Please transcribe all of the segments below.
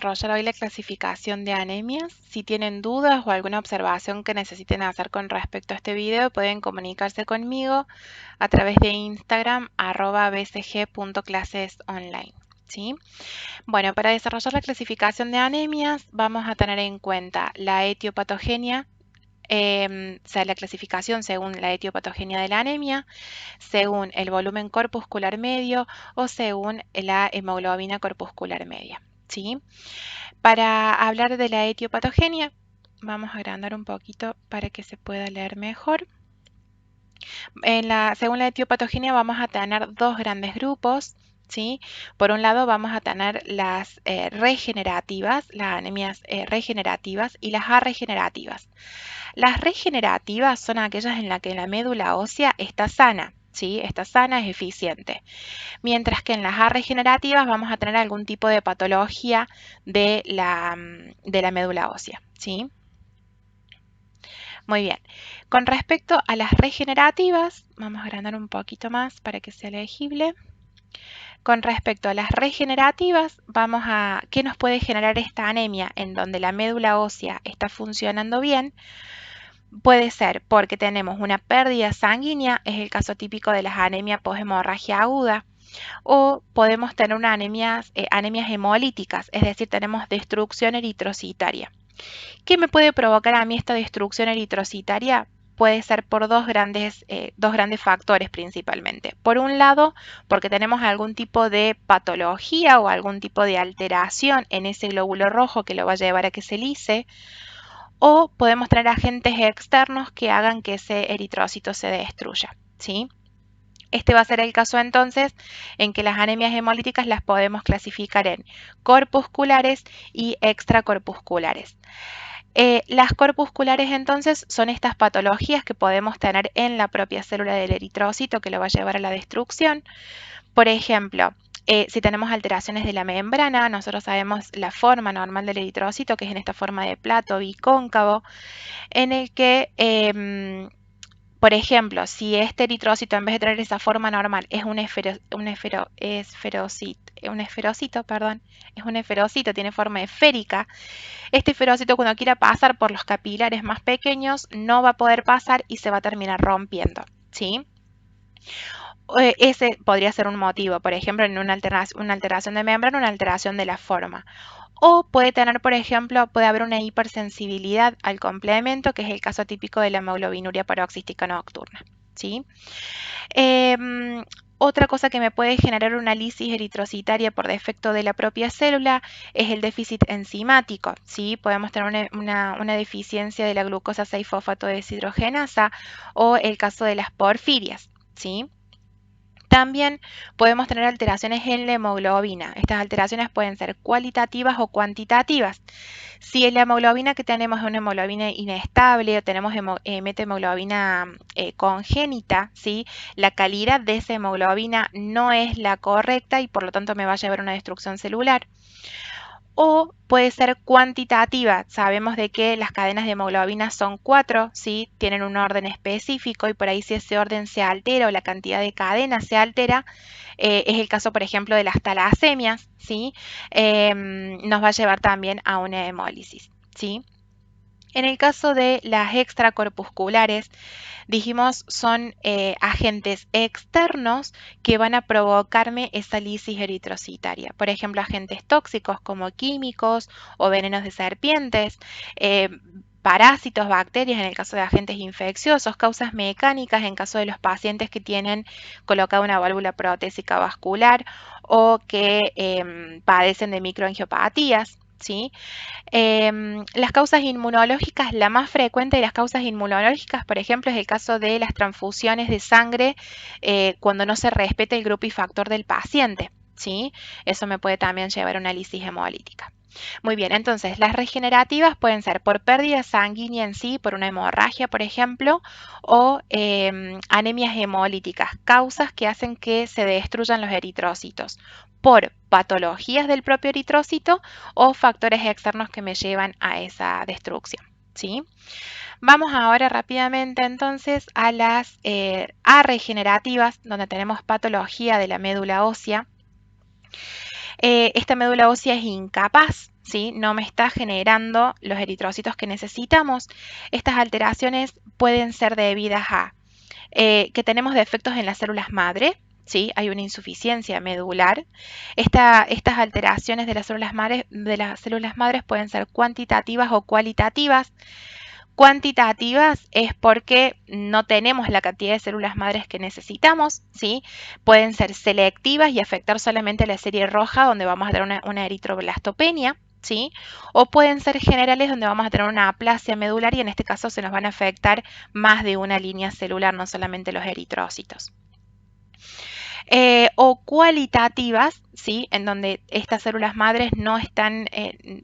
desarrollar hoy la clasificación de anemias. Si tienen dudas o alguna observación que necesiten hacer con respecto a este video, pueden comunicarse conmigo a través de Instagram @bcg.clasesonline. ¿Sí? Bueno, para desarrollar la clasificación de anemias vamos a tener en cuenta la etiopatogenia, o sea, la clasificación según la etiopatogenia de la anemia, según el volumen corpuscular medio o según la hemoglobina corpuscular media. ¿Sí? Para hablar de la etiopatogenia, vamos a agrandar un poquito para que se pueda leer mejor. Según la etiopatogenia vamos a tener dos grandes grupos. ¿Sí? Por un lado vamos a tener las regenerativas, las anemias regenerativas y las arregenerativas. Las regenerativas son aquellas en las que la médula ósea está sana, ¿sí? Está sana, es eficiente. Mientras que en las arregenerativas vamos a tener algún tipo de patología de la médula ósea, ¿sí? Muy bien. Con respecto a las regenerativas, vamos a agrandar un poquito más para que sea legible. Con respecto a las regenerativas, ¿qué nos puede generar esta anemia en donde la médula ósea está funcionando bien? Puede ser porque tenemos una pérdida sanguínea, es el caso típico de las anemias poshemorragia aguda, o podemos tener anemias hemolíticas, es decir, tenemos destrucción eritrocitaria. ¿Qué me puede provocar a mí esta destrucción eritrocitaria? Puede ser por dos grandes factores principalmente. Por un lado, porque tenemos algún tipo de patología o algún tipo de alteración en ese glóbulo rojo que lo va a llevar a que se lise, o podemos tener agentes externos que hagan que ese eritrocito se destruya, ¿sí? Este va a ser el caso entonces en que las anemias hemolíticas las podemos clasificar en corpusculares y extracorpusculares. Las corpusculares entonces son estas patologías que podemos tener en la propia célula del eritrocito que lo va a llevar a la destrucción. Por ejemplo, si tenemos alteraciones de la membrana, nosotros sabemos la forma normal del eritrocito, que es en esta forma de plato bicóncavo, en el que por ejemplo, si este eritrocito en vez de tener esa forma normal es un esferocito, tiene forma esférica, este esferocito cuando quiera pasar por los capilares más pequeños no va a poder pasar y se va a terminar rompiendo, ¿sí? Ese podría ser un motivo, por ejemplo, en una alteración de membrana, una alteración de la forma. O puede tener, por ejemplo, puede haber una hipersensibilidad al complemento, que es el caso típico de la hemoglobinuria paroxística nocturna, ¿sí? Otra cosa que me puede generar una lisis eritrocitaria por defecto de la propia célula es el déficit enzimático, ¿sí? Podemos tener una deficiencia de la glucosa 6-fosfato deshidrogenasa o el caso de las porfirias, ¿sí? También podemos tener alteraciones en la hemoglobina. Estas alteraciones pueden ser cualitativas o cuantitativas. Si la hemoglobina que tenemos es una hemoglobina inestable o tenemos metahemoglobina congénita, ¿sí? La calidad de esa hemoglobina no es la correcta y por lo tanto me va a llevar a una destrucción celular. O puede ser cuantitativa. Sabemos de que las cadenas de hemoglobina son 4, ¿sí? Tienen un orden específico y por ahí si ese orden se altera o la cantidad de cadenas se altera, es el caso, por ejemplo, de las talasemias, ¿sí? Nos va a llevar también a una hemólisis, ¿sí? En el caso de las extracorpusculares, dijimos son agentes externos que van a provocarme esa lisis eritrocitaria. Por ejemplo, agentes tóxicos como químicos o venenos de serpientes, parásitos, bacterias en el caso de agentes infecciosos, causas mecánicas en caso de los pacientes que tienen colocada una válvula protésica vascular o que padecen de microangiopatías, ¿sí? Las causas inmunológicas, la más frecuente de las causas inmunológicas, por ejemplo, es el caso de las transfusiones de sangre cuando no se respeta el grupo y factor del paciente, ¿sí? Eso me puede también llevar a una lisis hemolítica. Muy bien, entonces las regenerativas pueden ser por pérdida sanguínea en sí, por una hemorragia, por ejemplo, o anemias hemolíticas, causas que hacen que se destruyan los eritrocitos por patologías del propio eritrocito o factores externos que me llevan a esa destrucción, ¿sí? Vamos ahora rápidamente entonces a las arregenerativas, donde tenemos patología de la médula ósea. Esta médula ósea es incapaz ¿sí? No me está generando los eritrocitos que necesitamos. Estas alteraciones pueden ser debidas a que tenemos defectos en las células madre, ¿sí? Hay una insuficiencia medular. Estas alteraciones de las células madres pueden ser cuantitativas o cualitativas. Cuantitativas es porque no tenemos la cantidad de células madres que necesitamos, ¿sí? Pueden ser selectivas y afectar solamente la serie roja, donde vamos a tener una eritroblastopenia, ¿sí? O pueden ser generales, donde vamos a tener una aplasia medular y en este caso se nos van a afectar más de una línea celular, no solamente los eritrocitos. O cualitativas, ¿sí? En donde estas células madres no están,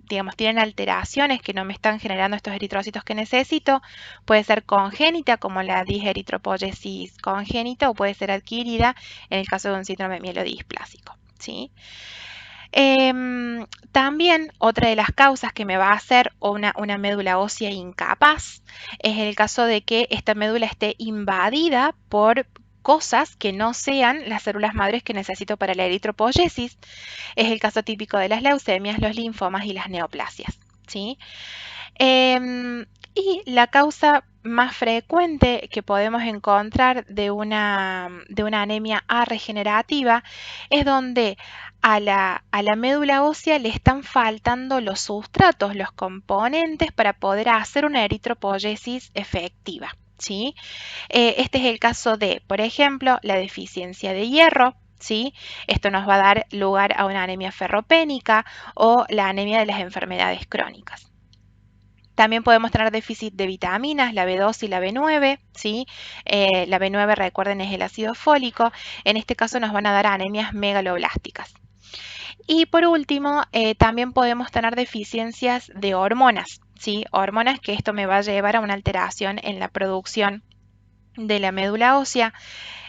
digamos, tienen alteraciones que no me están generando estos eritrocitos que necesito. Puede ser congénita, como la diseritropoyesis congénita, o puede ser adquirida en el caso de un síndrome mielodisplásico, ¿sí? También otra de las causas que me va a hacer una médula ósea incapaz es el caso de que esta médula esté invadida por cosas que no sean las células madres que necesito para la eritropoyesis. Es el caso típico de las leucemias, los linfomas y las neoplasias, ¿sí? Y la causa más frecuente que podemos encontrar de una anemia A regenerativa es donde a la médula ósea le están faltando los sustratos, los componentes para poder hacer una eritropoyesis efectiva, ¿sí? Este es el caso de, por ejemplo, la deficiencia de hierro, ¿sí? Esto nos va a dar lugar a una anemia ferropénica o la anemia de las enfermedades crónicas. También podemos tener déficit de vitaminas, la B2 y la B9, ¿sí? La B9, recuerden, es el ácido fólico. En este caso nos van a dar anemias megaloblásticas. Y por último, también podemos tener deficiencias de hormonas, ¿sí? Hormonas que esto me va a llevar a una alteración en la producción de la médula ósea.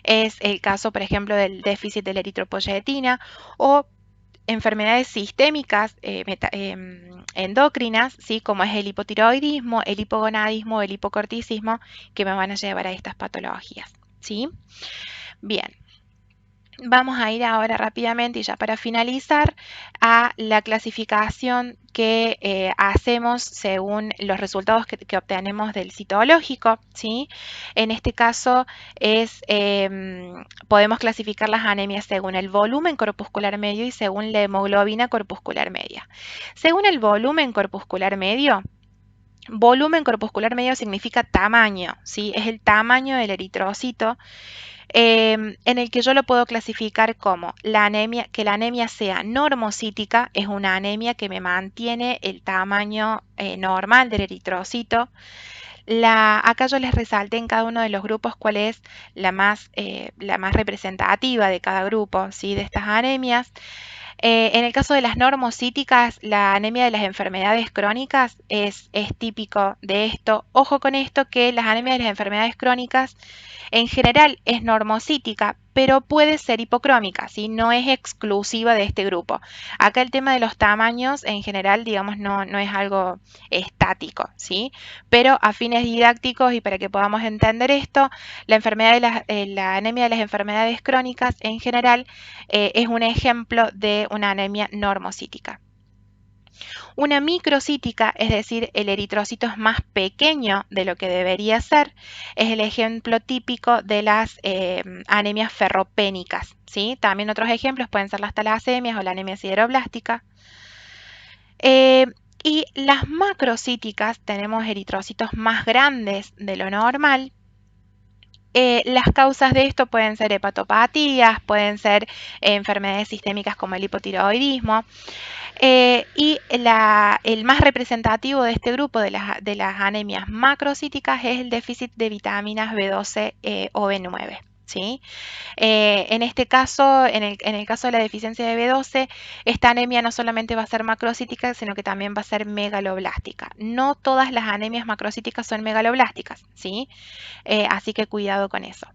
Es el caso, por ejemplo, del déficit de la eritropoyetina o enfermedades sistémicas endocrinas, ¿sí? Como es el hipotiroidismo, el hipogonadismo, el hipocorticismo, que me van a llevar a estas patologías, ¿sí? Bien. Vamos a ir ahora rápidamente y ya para finalizar a la clasificación que hacemos según los resultados que obtenemos del citológico, ¿sí? En este caso podemos clasificar las anemias según el volumen corpuscular medio y según la hemoglobina corpuscular media. Según el volumen corpuscular medio significa tamaño, ¿sí? Es el tamaño del eritrocito en el que yo lo puedo clasificar como que la anemia sea normocítica, es una anemia que me mantiene el tamaño normal del eritrocito. Acá yo les resalté en cada uno de los grupos cuál es la más representativa de cada grupo, ¿sí? De estas anemias. En el caso de las normocíticas, la anemia de las enfermedades crónicas es típico de esto. Ojo con esto, que las anemias de las enfermedades crónicas en general es normocítica, pero puede ser hipocrómica, ¿sí? No es exclusiva de este grupo. Acá el tema de los tamaños en general, digamos, no es algo estático, ¿sí? Pero a fines didácticos y para que podamos entender esto, la anemia de las enfermedades crónicas en general es un ejemplo de una anemia normocítica. Una microcítica, es decir, el eritrocito es más pequeño de lo que debería ser, es el ejemplo típico de las anemias ferropénicas, ¿sí? También otros ejemplos pueden ser las talasemias o la anemia sideroblástica. Y las macrocíticas, tenemos eritrocitos más grandes de lo normal. Las causas de esto pueden ser hepatopatías, pueden ser enfermedades sistémicas como el hipotiroidismo. Y el más representativo de este grupo de las anemias macrocíticas es el déficit de vitaminas B12 o B9. ¿Sí? En este caso, en el caso de la deficiencia de B12, esta anemia no solamente va a ser macrocítica, sino que también va a ser megaloblástica. No todas las anemias macrocíticas son megaloblásticas, ¿sí? Así que cuidado con eso.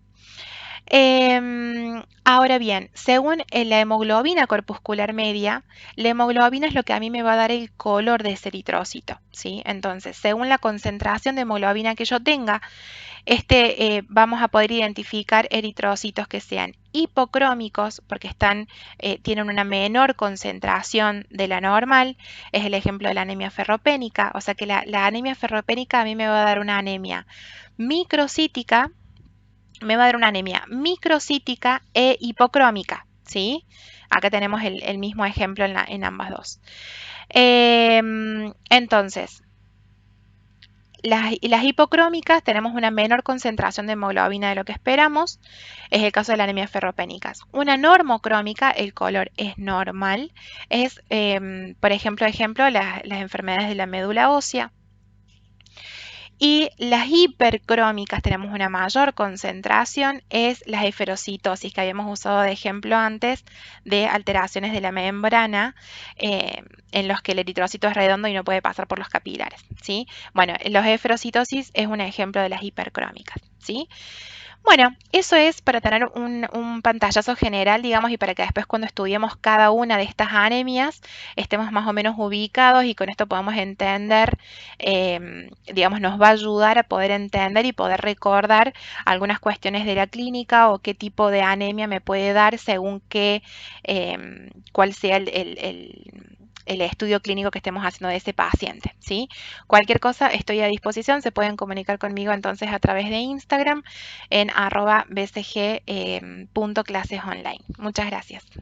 Ahora bien, según la hemoglobina corpuscular media, la hemoglobina es lo que a mí me va a dar el color de ese eritrocito, ¿sí? Entonces, según la concentración de hemoglobina que yo tenga, vamos a poder identificar eritrocitos que sean hipocrómicos, porque tienen una menor concentración de la normal. Es el ejemplo de la anemia ferropénica, o sea que la anemia ferropénica a mí me va a dar una anemia microcítica, me va a dar una anemia microcítica e hipocrómica, ¿sí? Acá tenemos el mismo ejemplo en ambas dos. Entonces, las hipocrómicas tenemos una menor concentración de hemoglobina de lo que esperamos, es el caso de la anemia ferropénica. Una normocrómica, el color es normal, es, por ejemplo, las enfermedades de la médula ósea. Y las hipercrómicas tenemos una mayor concentración, es la esferocitosis que habíamos usado de ejemplo antes de alteraciones de la membrana en los que el eritrocito es redondo y no puede pasar por los capilares, ¿sí? Bueno, los esferocitosis es un ejemplo de las hipercrómicas, ¿sí? Bueno, eso es para tener un pantallazo general, digamos, y para que después cuando estudiemos cada una de estas anemias estemos más o menos ubicados y con esto podamos entender, digamos, nos va a ayudar a poder entender y poder recordar algunas cuestiones de la clínica o qué tipo de anemia me puede dar según cuál sea el estudio clínico que estemos haciendo de ese paciente, ¿sí? Cualquier cosa estoy a disposición, se pueden comunicar conmigo entonces a través de Instagram en @bcg.clasesonline. Muchas gracias.